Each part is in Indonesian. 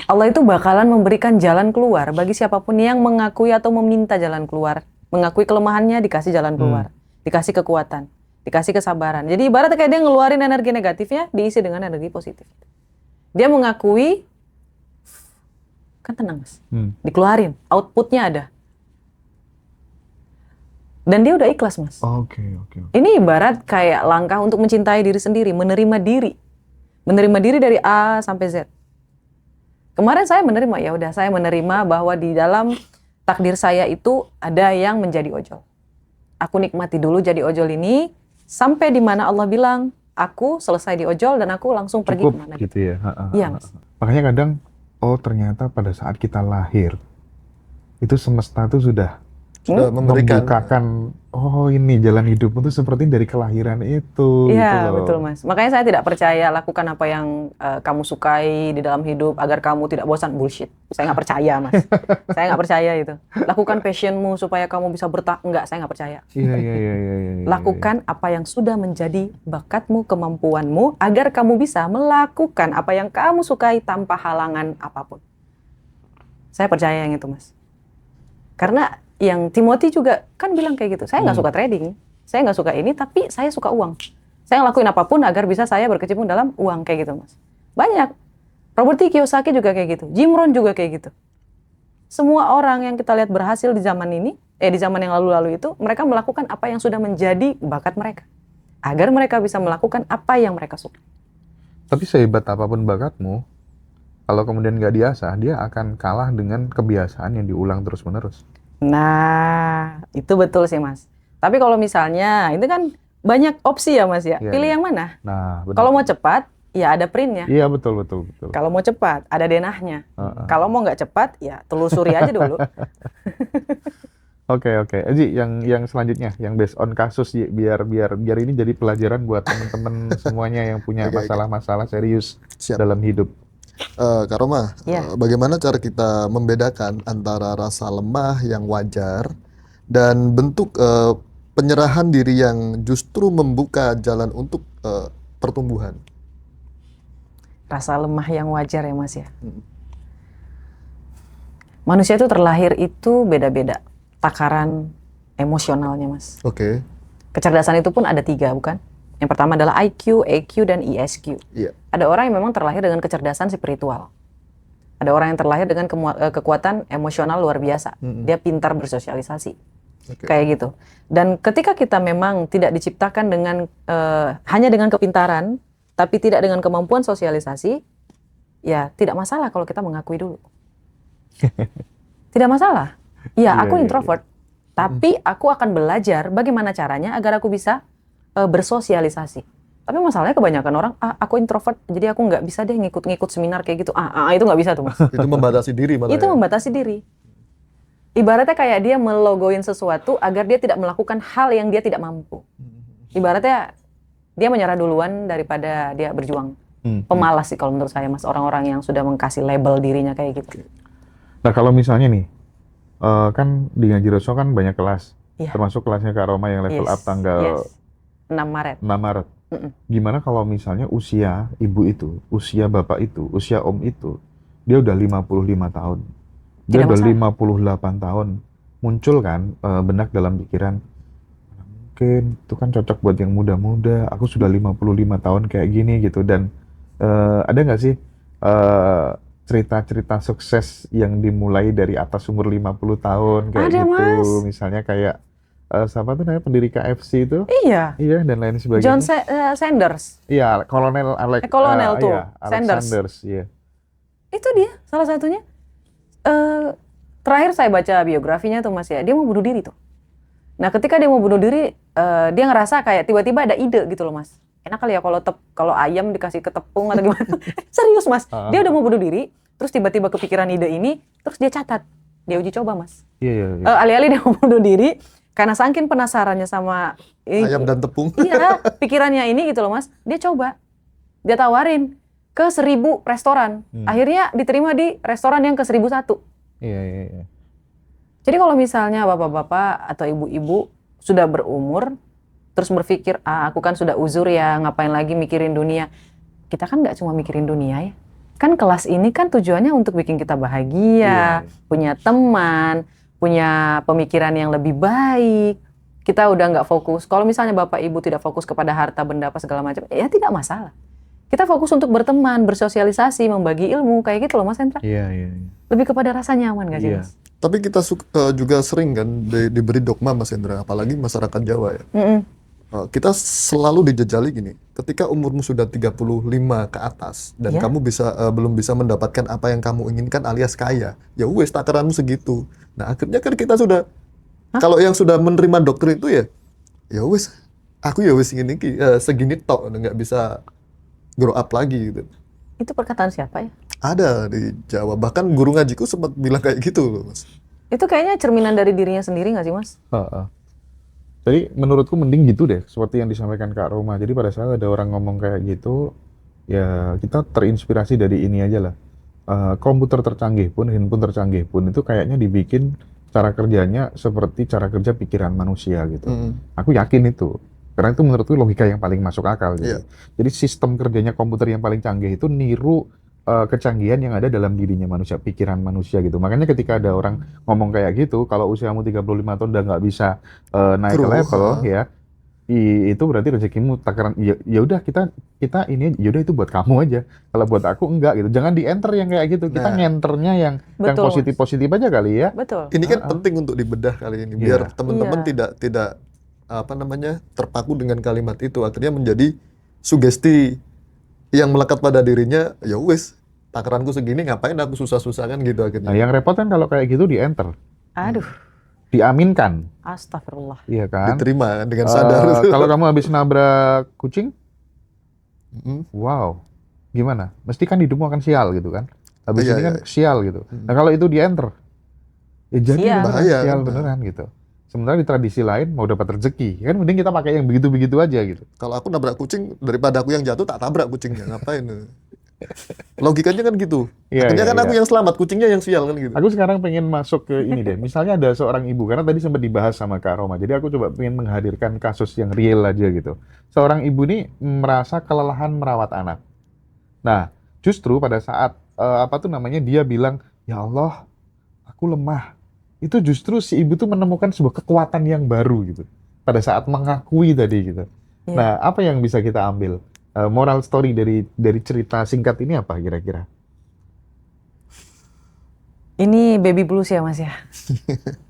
Allah itu bakalan memberikan jalan keluar bagi siapapun yang mengakui atau meminta jalan keluar. Mengakui kelemahannya, dikasih jalan keluar. Dikasih kekuatan, dikasih kesabaran. Jadi ibaratnya kayak dia ngeluarin energi negatifnya, diisi dengan energi positif. Dia mengakui, kan tenang mas. Dikeluarin, outputnya ada. Dan dia udah ikhlas mas. Oke. Ini ibarat kayak langkah untuk mencintai diri sendiri, menerima diri. Menerima diri dari A sampai Z. Kemarin saya menerima, ya udah saya menerima bahwa di dalam takdir saya itu ada yang menjadi ojol. Aku nikmati dulu jadi ojol ini sampai di mana Allah bilang aku selesai di ojol dan aku langsung pergi Cukup kemana gitu ya. Iya mas. Makanya kadang ternyata pada saat kita lahir itu semesta tuh sudah memberikan membukakan ini jalan hidupmu tuh seperti dari kelahiran itu. Iya gitu loh. betul mas. Makanya saya tidak percaya lakukan apa yang kamu sukai di dalam hidup agar kamu tidak bosan. Bullshit. Saya nggak percaya mas. Saya nggak percaya itu. Lakukan passionmu supaya kamu bisa enggak, saya nggak percaya. Iya. Lakukan apa yang sudah menjadi bakatmu, kemampuanmu agar kamu bisa melakukan apa yang kamu sukai tanpa halangan apapun. Saya percaya yang itu mas. Karena yang Timothy juga kan bilang kayak gitu. Saya nggak suka trading, saya nggak suka ini, tapi saya suka uang. Saya ngelakuin apapun agar bisa saya berkecimpung dalam uang kayak gitu mas. Banyak. Robert T. Kiyosaki juga kayak gitu. Jim Rohn juga kayak gitu. Semua orang yang kita lihat berhasil di zaman ini, di zaman yang lalu-lalu itu, mereka melakukan apa yang sudah menjadi bakat mereka. Agar mereka bisa melakukan apa yang mereka suka. Tapi sehebat apapun bakatmu, kalau kemudian nggak diasah, dia akan kalah dengan kebiasaan yang diulang terus-menerus. Nah, itu betul sih mas. Tapi kalau misalnya, itu kan banyak opsi ya mas ya. Iya, Pilih iya. yang mana? Nah, benar. Kalau mau cepat, ya ada printnya. Iya, betul. Kalau mau cepat, ada denahnya. Kalau mau nggak cepat, ya telusuri aja dulu. Oke. Ji, yang selanjutnya, yang based on kasus, Ji, biar ini jadi pelajaran buat teman-teman semuanya yang punya Oke. masalah-masalah serius Siap. dalam hidup. Kak Roma, Iya. bagaimana cara kita membedakan antara rasa lemah yang wajar dan bentuk penyerahan diri yang justru membuka jalan untuk pertumbuhan? Rasa lemah yang wajar ya mas ya. Manusia itu terlahir itu beda-beda. Takaran emosionalnya mas. Oke. Kecerdasan itu pun ada 3 bukan? Yang pertama adalah IQ, EQ, dan ESQ. Iya. Ada orang yang memang terlahir dengan kecerdasan spiritual. Ada orang yang terlahir dengan kekuatan emosional luar biasa. Dia pintar bersosialisasi. Oke. Kayak gitu. Dan ketika kita memang tidak diciptakan dengan hanya dengan kepintaran, tapi tidak dengan kemampuan sosialisasi, ya tidak masalah kalau kita mengakui dulu. Tidak masalah. Ya, aku introvert. Tapi aku akan belajar bagaimana caranya agar aku bisa bersosialisasi. Tapi masalahnya kebanyakan orang, aku introvert, jadi aku nggak bisa deh ngikut-ngikut seminar kayak gitu. Itu nggak bisa tuh mas. Itu membatasi diri malah Itu ya? membatasi diri. Ibaratnya kayak dia melogoin sesuatu agar dia tidak melakukan hal yang dia tidak mampu. Ibaratnya dia menyerah duluan daripada dia berjuang. Pemalas sih kalau menurut saya mas, orang-orang yang sudah mengkasih label dirinya kayak gitu. Nah, kalau misalnya nih, kan di Ngaji Roso kan banyak kelas, Iya. termasuk kelasnya Kak Roma yang level up tanggal 6 Maret. 6 Maret. Gimana kalau misalnya usia ibu itu, usia bapak itu, usia om itu, dia udah 55 tahun. Dia Tidak udah masalah. 58 tahun. Muncul kan benak dalam pikiran, mungkin itu kan cocok buat yang muda-muda, aku sudah 55 tahun kayak gini gitu. Dan ada nggak sih cerita-cerita sukses yang dimulai dari atas umur 50 tahun kayak Ada, gitu. Mas. Misalnya kayak siapa tuh namanya pendiri KFC itu? Iya. Iya, dan lain sebagainya. John Sanders. Iya, Kolonel Kolonel tuh, iya, Alex Sanders, iya. Itu dia salah satunya. Terakhir saya baca biografinya tuh mas ya, dia mau bunuh diri tuh. Nah ketika dia mau bunuh diri, dia ngerasa kayak tiba-tiba ada ide gitu loh mas. Enak kali ya kalau ayam dikasih ke tepung atau gimana. Serius mas, dia udah mau bunuh diri, terus tiba-tiba kepikiran ide ini, terus dia catat, dia uji coba mas. Iya. Alih-alih dia mau bunuh diri, karena saking penasarannya sama ayam dan tepung. Iya, pikirannya ini gitu loh mas, dia coba, dia tawarin ke 1000 restoran. Akhirnya diterima di restoran yang ke 1001. Iya. Jadi kalau misalnya bapak-bapak atau ibu-ibu sudah berumur, terus berpikir, aku kan sudah uzur ya, ngapain lagi mikirin dunia. Kita kan nggak cuma mikirin dunia ya. Kan kelas ini kan tujuannya untuk bikin kita bahagia, punya teman, punya pemikiran yang lebih baik. Kita udah nggak fokus. Kalau misalnya Bapak Ibu tidak fokus kepada harta benda apa segala macam, ya tidak masalah. Kita fokus untuk berteman, bersosialisasi, membagi ilmu, kayak gitu loh Mas Hendra. Iya, iya, iya. Lebih kepada rasa nyaman nggak sih Iya. Mas? Tapi kita juga sering kan diberi dogma Mas Hendra, apalagi masyarakat Jawa ya. Kita selalu dijejali gini, ketika umurmu sudah 35 ke atas dan Ya. kamu belum bisa mendapatkan apa yang kamu inginkan alias kaya, ya wes takaranmu segitu. Nah akhirnya kan kita sudah, kalau yang sudah menerima doktrin itu ya wes, aku ya wes segini tok, nggak bisa grow up lagi gitu. Itu perkataan siapa ya? Ada di Jawa, bahkan guru ngajiku sempat bilang kayak gitu loh Mas. Itu kayaknya cerminan dari dirinya sendiri nggak sih Mas? Heeh. Jadi menurutku mending gitu deh, seperti yang disampaikan Kak Roma. Jadi pada saat ada orang ngomong kayak gitu, ya kita terinspirasi dari ini aja lah. Komputer tercanggih pun, handphone tercanggih pun, itu kayaknya dibikin cara kerjanya seperti cara kerja pikiran manusia gitu. Aku yakin itu. Karena itu menurutku logika yang paling masuk akal gitu. Iya. Jadi sistem kerjanya komputer yang paling canggih itu niru kecanggihan yang ada dalam dirinya manusia, pikiran manusia gitu. Makanya ketika ada orang ngomong kayak gitu, kalau usiamu 35 tahun udah nggak bisa naik ke Grow, level ya, itu berarti rezekimu takaran. Ya udah kita ini ya udah itu buat kamu aja. Kalau buat aku enggak gitu. Jangan di enter yang kayak gitu. Kita Nah. ngenternya yang Betul, Mas. positif-positif aja kali ya. Betul. Ini kan penting untuk dibedah kali ini, biar Iya. teman-teman Iya. tidak terpaku dengan kalimat itu, akhirnya menjadi sugesti yang melekat pada dirinya. Ya wes, takaranku segini, ngapain aku susah-susah kan gitu Nah, akhirnya. yang repot kan kalau kayak gitu di enter, Aduh, diaminkan, astagfirullah. iya kan? Diterima kan dengan sadar. Kalau kamu habis nabrak kucing, Mm. wow, gimana? Mesti kan hidupmu akan sial gitu kan? Habis Iya, ini kan iya. sial gitu. Nah kalau itu di enter, ya jadi Sial. beneran Bahaya, sial kan? beneran gitu. Sementara di tradisi lain mau dapat rezeki, kan mending kita pakai yang begitu-begitu aja gitu. Kalau aku nabrak kucing, daripada aku yang jatuh, tak tabrak kucingnya, ngapain? Logikanya kan gitu. Iya, Akhirnya iya, kan aku iya. yang selamat, kucingnya yang sial kan gitu. Aku sekarang pengen masuk ke ini deh. Misalnya ada seorang ibu, karena tadi sempat dibahas sama Kak Roma. Jadi aku coba pengen menghadirkan kasus yang real aja gitu. Seorang ibu ini merasa kelelahan merawat anak. Nah, justru pada saat dia bilang, ya Allah, aku lemah. Itu justru si ibu tuh menemukan sebuah kekuatan yang baru gitu. Pada saat mengakui tadi gitu. Iya. Nah, apa yang bisa kita ambil? Moral story dari cerita singkat ini apa kira-kira? Ini baby blues ya Mas ya.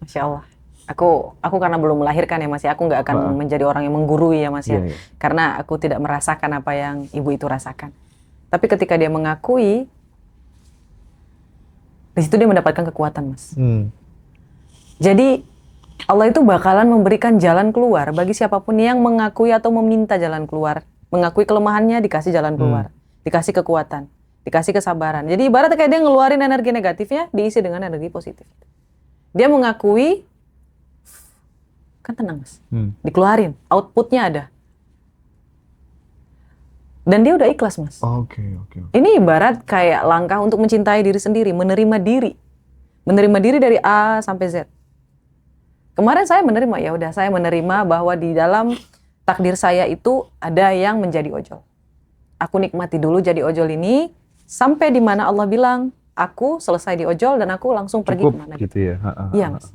Masya Allah. Aku karena belum melahirkan ya Mas ya, aku nggak akan Heeh. menjadi orang yang menggurui ya Mas ya. Iya, iya. Karena aku tidak merasakan apa yang ibu itu rasakan. Tapi ketika dia mengakui, di situ dia mendapatkan kekuatan Mas. Jadi Allah itu bakalan memberikan jalan keluar bagi siapapun yang mengakui atau meminta jalan keluar. Mengakui kelemahannya, dikasih jalan keluar. Dikasih kekuatan, dikasih kesabaran. Jadi ibaratnya kayak dia ngeluarin energi negatifnya, diisi dengan energi positif. Dia mengakui, kan tenang Mas. Dikeluarin, outputnya ada. Dan dia udah ikhlas Mas. Oke. Ini ibarat kayak langkah untuk mencintai diri sendiri, menerima diri. Menerima diri dari A sampai Z. Kemarin saya menerima, ya udah saya menerima bahwa di dalam takdir saya itu ada yang menjadi ojol. Aku nikmati dulu jadi ojol ini sampai di mana Allah bilang aku selesai di ojol dan aku langsung pergi Cukup kemana gitu ya. Iya Mas.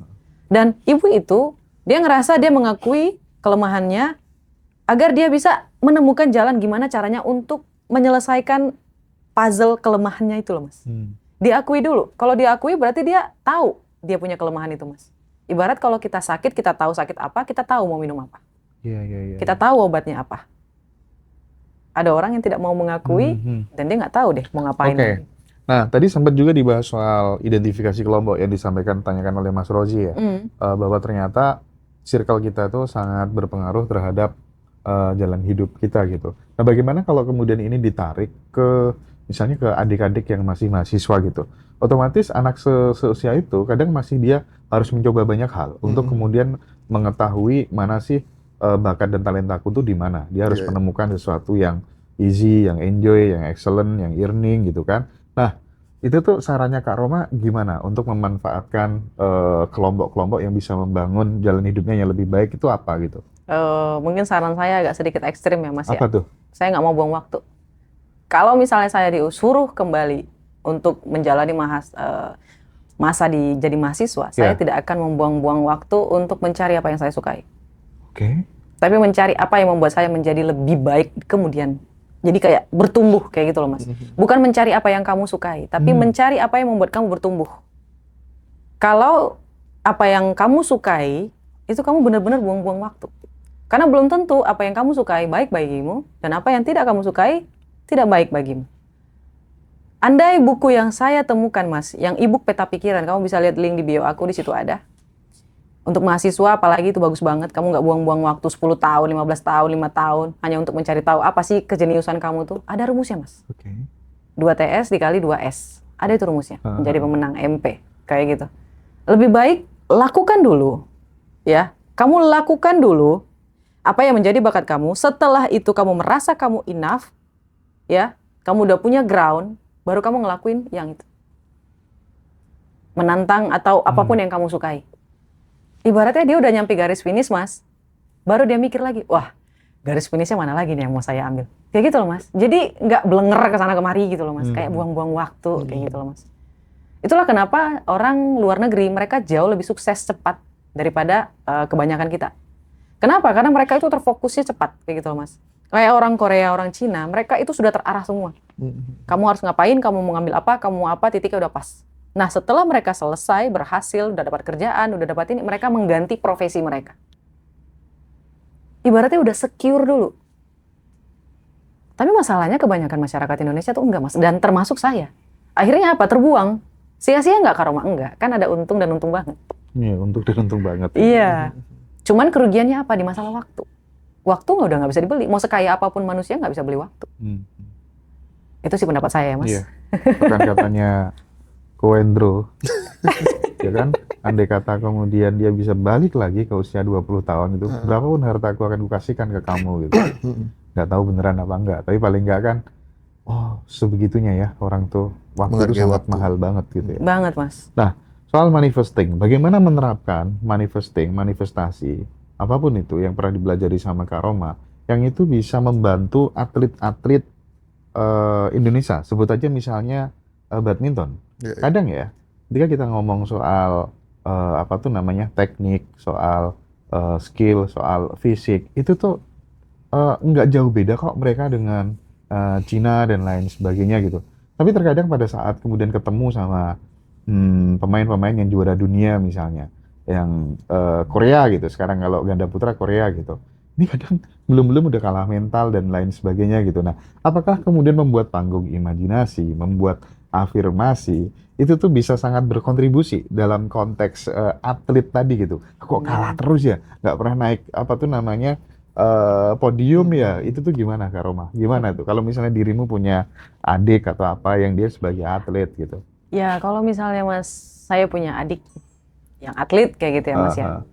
Dan ibu itu dia ngerasa dia mengakui kelemahannya agar dia bisa menemukan jalan gimana caranya untuk menyelesaikan puzzle kelemahannya itu loh Mas. Diakui dulu. Kalau diakui berarti dia tahu dia punya kelemahan itu Mas. Ibarat kalau kita sakit, kita tahu sakit apa, kita tahu mau minum apa. Iya. Kita tahu obatnya apa. Ada orang yang tidak mau mengakui dan dia nggak tahu deh mau ngapain. Oke. Nah, tadi sempat juga dibahas soal identifikasi kelompok yang tanyakan oleh Mas Rozi ya. Bahwa ternyata circle kita itu sangat berpengaruh terhadap jalan hidup kita gitu. Nah, bagaimana kalau kemudian ini ditarik ke misalnya ke adik-adik yang masih mahasiswa gitu. Otomatis anak seusia itu kadang masih dia harus mencoba banyak hal untuk kemudian mengetahui mana sih bakat dan talentaku tuh di mana. Dia harus menemukan sesuatu yang easy, yang enjoy, yang excellent, yang earning gitu kan. Nah, itu tuh sarannya Kak Roma gimana untuk memanfaatkan kelompok-kelompok yang bisa membangun jalan hidupnya yang lebih baik itu apa gitu? Mungkin saran saya agak sedikit ekstrim ya Mas ya. Apa tuh? Saya nggak mau buang waktu. Kalau misalnya saya disuruh kembali untuk menjalani masa jadi mahasiswa, saya tidak akan membuang-buang waktu untuk mencari apa yang saya sukai. Oke. Tapi mencari apa yang membuat saya menjadi lebih baik kemudian. Jadi kayak bertumbuh kayak gitu loh Mas. Bukan mencari apa yang kamu sukai, tapi mencari apa yang membuat kamu bertumbuh. Kalau apa yang kamu sukai, itu kamu benar-benar buang-buang waktu. Karena belum tentu apa yang kamu sukai baik bagimu, dan apa yang tidak kamu sukai tidak baik bagimu. Andai buku yang saya temukan Mas, yang e-book Peta Pikiran, kamu bisa lihat link di bio aku, di situ ada. Untuk mahasiswa apalagi itu bagus banget, kamu nggak buang-buang waktu 10 tahun, 15 tahun, 5 tahun, hanya untuk mencari tahu apa sih kejeniusan kamu tuh. Ada rumusnya Mas. Oke. 2TS dikali 2S. Ada itu rumusnya, menjadi pemenang MP, kayak gitu. Lebih baik lakukan dulu, ya. Kamu lakukan dulu apa yang menjadi bakat kamu. Setelah itu kamu merasa kamu enough, ya, kamu udah punya ground, baru kamu ngelakuin yang itu. Menantang atau apapun yang kamu sukai. Ibaratnya dia udah nyampe garis finish Mas, baru dia mikir lagi, wah garis finishnya mana lagi nih yang mau saya ambil. Kayak gitu loh Mas. Jadi nggak blenger kesana kemari gitu loh Mas, kayak buang-buang waktu kayak gitu loh Mas. Itulah kenapa orang luar negeri mereka jauh lebih sukses cepat daripada kebanyakan kita. Kenapa? Karena mereka itu terfokusnya cepat kayak gitu loh Mas. Kayak orang Korea, orang Cina, mereka itu sudah terarah semua. Kamu harus ngapain, kamu mau ngambil apa, kamu mau apa, titiknya udah pas. Nah setelah mereka selesai, berhasil, udah dapat kerjaan, udah dapat ini, mereka mengganti profesi mereka. Ibaratnya udah secure dulu. Tapi masalahnya kebanyakan masyarakat Indonesia tuh enggak Mas, dan termasuk saya. Akhirnya apa? Terbuang. Sia-sia nggak Karoma? Enggak, kan ada untung dan untung banget. Iya, untung dan untung banget. Iya. Cuman kerugiannya apa? Di masalah waktu. Waktu udah nggak bisa dibeli. Mau sekaya apapun manusia nggak bisa beli waktu. Itu sih pendapat saya ya Mas. Iya. Bukan katanya Koendro, ya kan? Andai kata kemudian dia bisa balik lagi ke usia 20 tahun itu, berapapun hartaku akan kukasihkan ke kamu gitu. Nggak tahu beneran apa enggak, tapi paling enggak kan, oh sebegitunya ya orang tuh, waktu itu sangat mahal banget gitu ya. Banget Mas. Nah, soal manifesting, bagaimana menerapkan manifestasi, apapun itu yang pernah dipelajari sama Kak Roma, yang itu bisa membantu atlet-atlet Indonesia, sebut aja misalnya badminton. Kadang ya, ketika kita ngomong soal teknik, soal skill, soal fisik, itu tuh nggak jauh beda kok mereka dengan Cina dan lain sebagainya gitu. Tapi terkadang pada saat kemudian ketemu sama pemain-pemain yang juara dunia misalnya, yang Korea gitu, sekarang kalau ganda putra Korea gitu, ini kadang belum udah kalah mental dan lain sebagainya gitu. Nah, apakah kemudian membuat panggung imajinasi, membuat afirmasi itu tuh bisa sangat berkontribusi dalam konteks atlet tadi gitu. Kok kalah terus ya, nggak pernah naik podium ya, itu tuh gimana Kak Roma? Gimana tuh kalau misalnya dirimu punya adik atau apa yang dia sebagai atlet gitu? Ya kalau misalnya Mas, saya punya adik yang atlet kayak gitu ya Mas ya.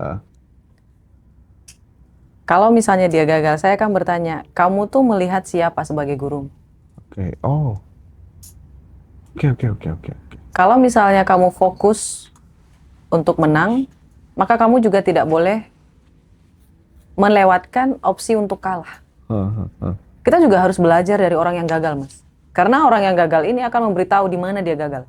Kalau misalnya dia gagal, saya akan bertanya, kamu tuh melihat siapa sebagai guru? Oke, oh. Oke. Kalau misalnya kamu fokus untuk menang, maka kamu juga tidak boleh melewatkan opsi untuk kalah. Kita juga harus belajar dari orang yang gagal, Mas. Karena orang yang gagal ini akan memberitahu di mana dia gagal.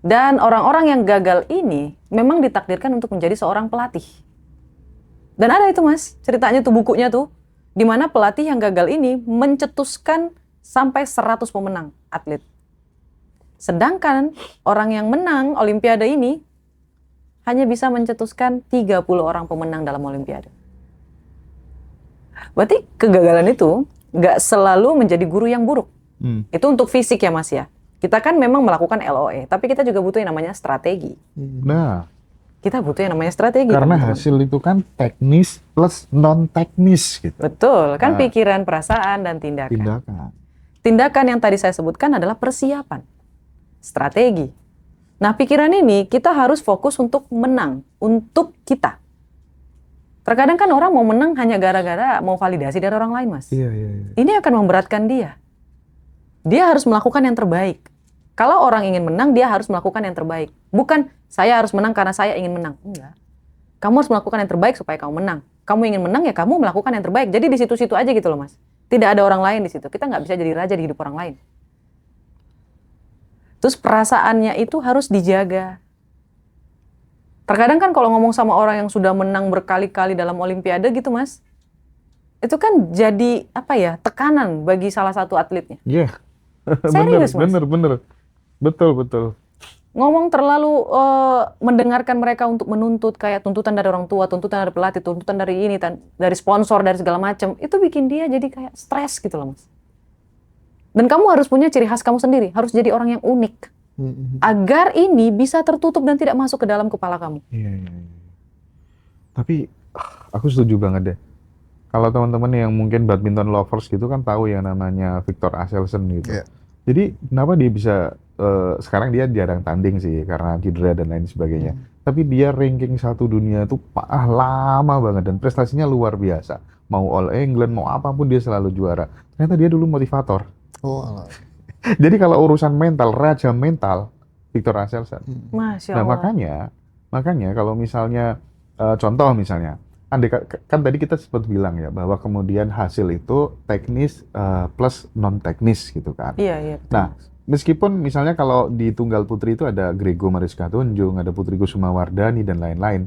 Dan orang-orang yang gagal ini memang ditakdirkan untuk menjadi seorang pelatih. Dan ada itu, Mas, ceritanya tuh, bukunya tuh, di mana pelatih yang gagal ini mencetuskan sampai 100 pemenang atlet. Sedangkan orang yang menang Olimpiade ini hanya bisa mencetuskan 30 orang pemenang dalam Olimpiade. Berarti kegagalan itu nggak selalu menjadi guru yang buruk. Itu untuk fisik ya Mas ya. Kita kan memang melakukan LOE, tapi kita juga butuh yang namanya strategi. Nah, kita butuh yang namanya strategi. Karena teman-teman. hasil itu kan teknis plus non-teknis gitu. Betul, kan pikiran, perasaan, dan tindakan. Tindakan yang tadi saya sebutkan adalah persiapan, strategi. Nah, pikiran ini kita harus fokus untuk menang, untuk kita. Terkadang kan orang mau menang hanya gara-gara mau validasi dari orang lain, Mas. Iya. Ini akan memberatkan dia. Dia harus melakukan yang terbaik. Kalau orang ingin menang, dia harus melakukan yang terbaik. Bukan, saya harus menang karena saya ingin menang. Enggak. Kamu harus melakukan yang terbaik supaya kamu menang. Kamu ingin menang, ya kamu melakukan yang terbaik. Jadi di situ-situ aja gitu loh, Mas. Tidak ada orang lain di situ. Kita nggak bisa jadi raja di hidup orang lain. Terus perasaannya itu harus dijaga. Terkadang kan kalau ngomong sama orang yang sudah menang berkali-kali dalam Olimpiade gitu Mas, itu kan jadi apa ya, tekanan bagi salah satu atletnya. Iya. Serius, Mas? Bener. Betul. Ngomong terlalu mendengarkan mereka untuk menuntut, kayak tuntutan dari orang tua, tuntutan dari pelatih, tuntutan dari ini, dari sponsor, dari segala macam, itu bikin dia jadi kayak stres gitu loh Mas. Dan kamu harus punya ciri khas kamu sendiri, harus jadi orang yang unik, agar ini bisa tertutup dan tidak masuk ke dalam kepala kamu. Iya. Tapi aku setuju banget deh. Kalau teman-teman yang mungkin badminton lovers gitu kan tahu yang namanya Viktor Axelsen gitu. Iya. Jadi kenapa dia bisa sekarang dia jarang tanding sih karena cedera dan lain sebagainya. Tapi dia ranking 1 dunia tuh lama banget dan prestasinya luar biasa. Mau All England, mau apapun dia selalu juara. Ternyata dia dulu motivator. Oh, alah. Jadi kalau urusan mental, raja mental, Viktor Axelsen. Masya Nah Allah. makanya kalau misalnya contoh misalnya, kan tadi kita sempat bilang ya bahwa kemudian hasil itu teknis plus non teknis gitu kan. Iya. Betul. Nah, meskipun misalnya kalau di tunggal putri itu ada Grego Mariska Tunjung, ada Putri Kusuma Wardani dan lain-lain,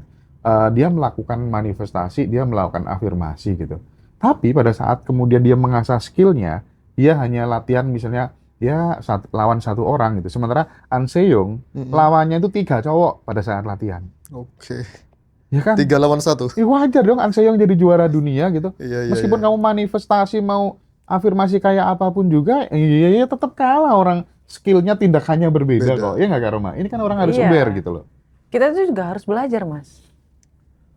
dia melakukan manifestasi, dia melakukan afirmasi gitu. Tapi pada saat kemudian dia mengasah skillnya, dia hanya latihan misalnya ya lawan 1 orang gitu. Sementara An Se-young lawannya itu 3 cowok pada saat latihan. Oke. Ya kan? 3 lawan 1. Ya wajar dong An Se-young jadi juara dunia gitu. Iya. Meskipun kamu manifestasi mau afirmasi kayak apapun juga, ya tetap kalah orang skillnya tindakannya berbeda Beda. kok. Ya nggak Kak Roma? Ini kan orang harus Iya. aware gitu loh. Kita tuh juga harus belajar, Mas.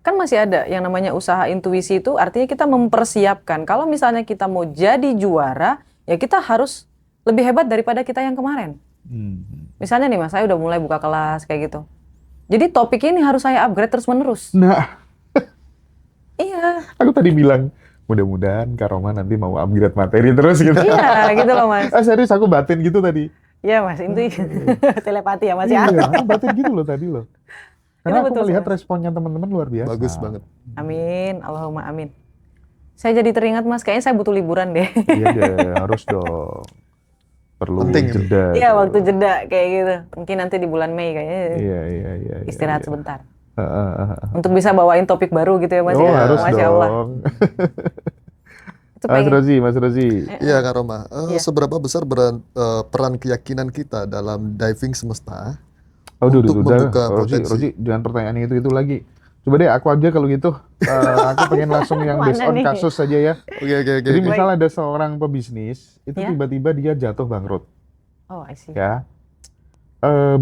Kan masih ada yang namanya usaha intuisi itu, artinya kita mempersiapkan. Kalau misalnya kita mau jadi juara, ya kita harus lebih hebat daripada kita yang kemarin. Misalnya nih Mas, saya udah mulai buka kelas kayak gitu. Jadi topik ini harus saya upgrade terus-menerus. Nah, Iya. aku tadi bilang, mudah-mudahan Kak Roma nanti mau upgrade materi terus gitu. Iya, gitu loh Mas. Serius aku batin gitu tadi. Iya Mas, itu telepati ya Mas ya. Iya, aku batin gitu loh tadi loh. Karena aku betul, melihat Mas. responnya teman-teman luar biasa. Bagus banget. Amin, Allahumma amin. Saya jadi teringat Mas, kayaknya saya butuh liburan deh. Iya deh, harus dong. Perlu Penting ini. jeda. Iya, waktu jeda kayak gitu. Mungkin nanti di bulan Mei kayaknya Iya. istirahat sebentar. Heeh. Untuk bisa bawain topik baru gitu ya Mas Oh, ya. harus Masya Allah. dong. Itu Mas pengen. Rozi. Iya Kak Roma, Iya. seberapa besar peran keyakinan kita dalam diving semesta Aduh, untuk membuka potensi? Rozi, jangan pertanyaan itu lagi. Coba deh aku aja kalau gitu. Aku pengen langsung yang based Mana on nih? kasus saja ya. Oke. Jadi misalnya ada seorang pebisnis, itu Ya. tiba-tiba dia jatuh bangkrut. Oh, I see. Ya.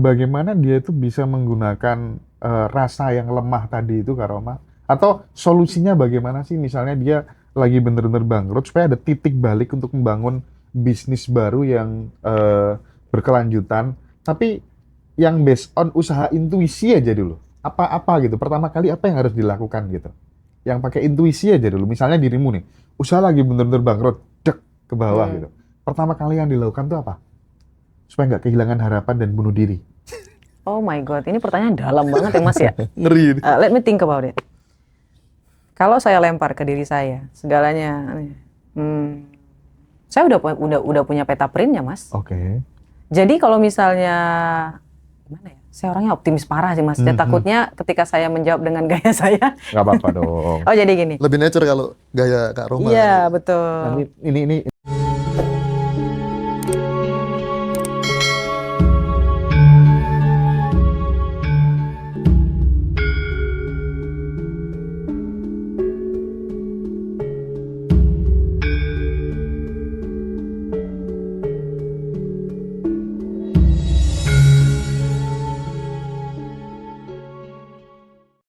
Bagaimana dia itu bisa menggunakan rasa yang lemah tadi itu Kak Roma? Atau solusinya bagaimana sih? Misalnya dia lagi bener-bener bangkrut supaya ada titik balik untuk membangun bisnis baru yang berkelanjutan, tapi yang based on usaha intuisi aja dulu. Apa gitu. Pertama kali apa yang harus dilakukan gitu. Yang pakai intuisi aja dulu. Misalnya dirimu nih, usaha lagi bener-bener bangkrut, dek ke bawah gitu. Pertama kali yang dilakukan tuh apa? Supaya nggak kehilangan harapan dan bunuh diri. Oh my God, ini pertanyaan dalam banget ya Mas ya. Ngeri. Let me think about it. Kalau saya lempar ke diri saya, segalanya, saya udah punya peta printnya Mas. Oke. Jadi kalau misalnya gimana ya? Saya orangnya optimis parah sih Mas. Saya takutnya ketika saya menjawab dengan gaya saya. Nggak apa-apa dong. Oh jadi gini. Lebih nature kalau gaya Kak Roma. Iya betul. Nah, ini